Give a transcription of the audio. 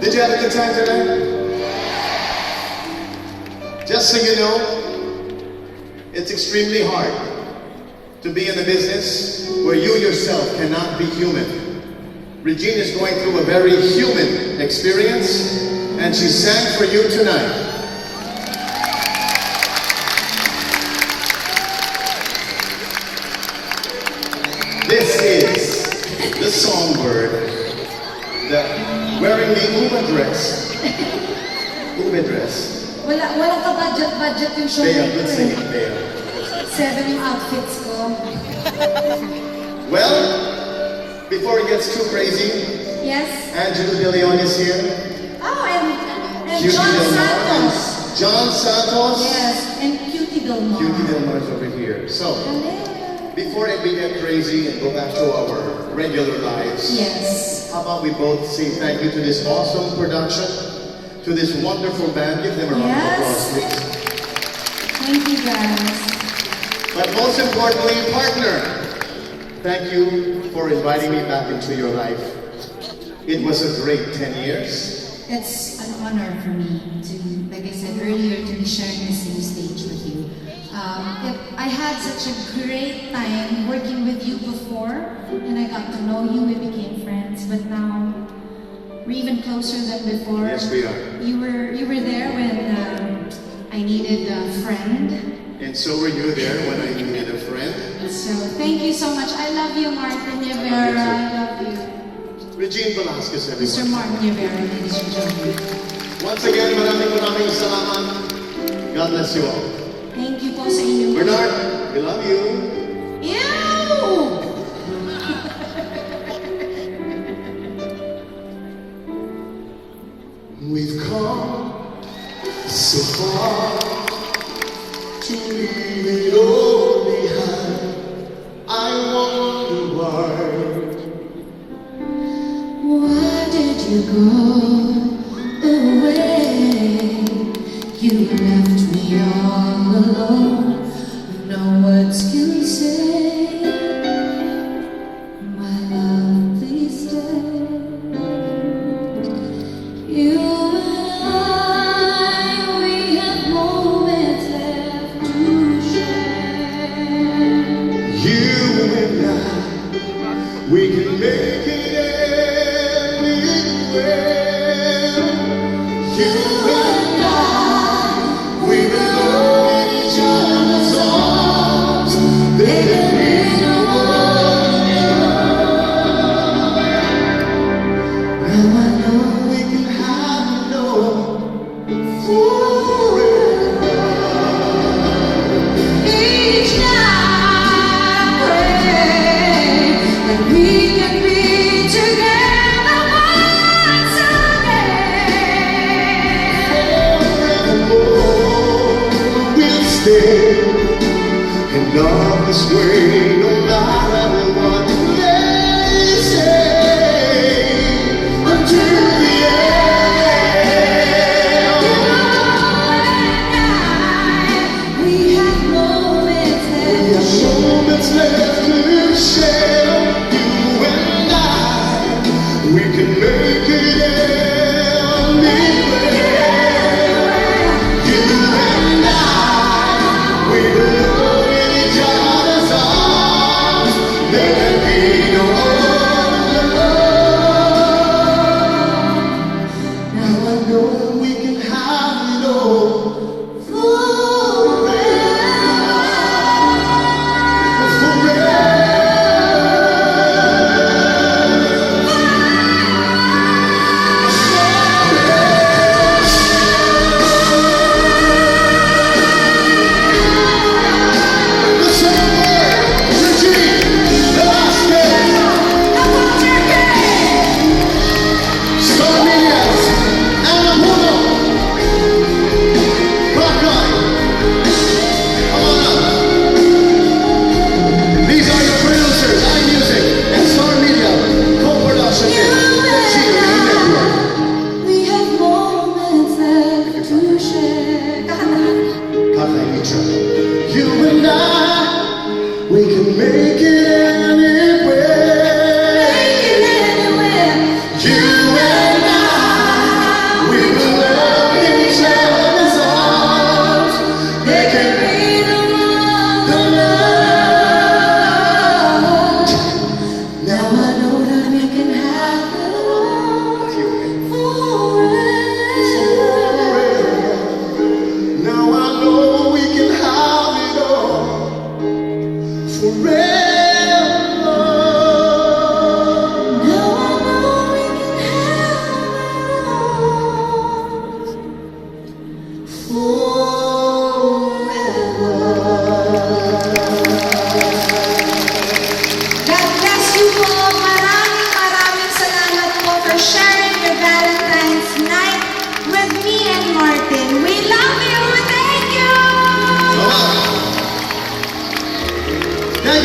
Did you have a good time tonight? Just so you know, it's extremely hard to be in a business where you yourself cannot be human. Regine is going through a very human experience, and she sang for you tonight. This is the songbird wearing the Uber dress. Uber dress. Walang ka-budget yung show Bea, nito good singing, Bea. 7 yung outfits ko. Well, before it gets too crazy, Yes? Angelo De Leon is here. Oh, and Cutie John Del Mar and Santos. John Santos. Yes, and Cutie Del Mar. Cutie Del Mar is over here. So, before we get crazy and go back to our regular lives, Yes. how about we both say thank you to this awesome production, to this wonderful band. Give them a round of applause, please. Thank you, guys. But most importantly, partner, thank you for inviting me back into your life. It was a great 10 years. It's an honor for me to, like I said earlier, to be sharing the same stage with you. I had such a great time working with you before, and I got to know you, we became friends, but now we're even closer than before. Yes, we are. You were there when I needed a friend. And so were you there when I needed a friend. So thank you so much. I love you, Martin Rivera. I love you. Regine Velasquez, everyone. Mr. Martin Rivera, ladies and gentlemen. Once again, maraming salamat. God bless you all. Thank you po sa inyo. Bernard, we love you. Ew! We've come so far to leave it all behind. I wonder Why did you go away? You left me all alone, no words can say. My love, please stay. You and I, we have moments left to share. you and I, we can make it anywhere. You and I, we belong in each other's arms. There is no one else. Now I know we can have no forever. Each night I pray that we can be together once again. We'll stay and love this way no matter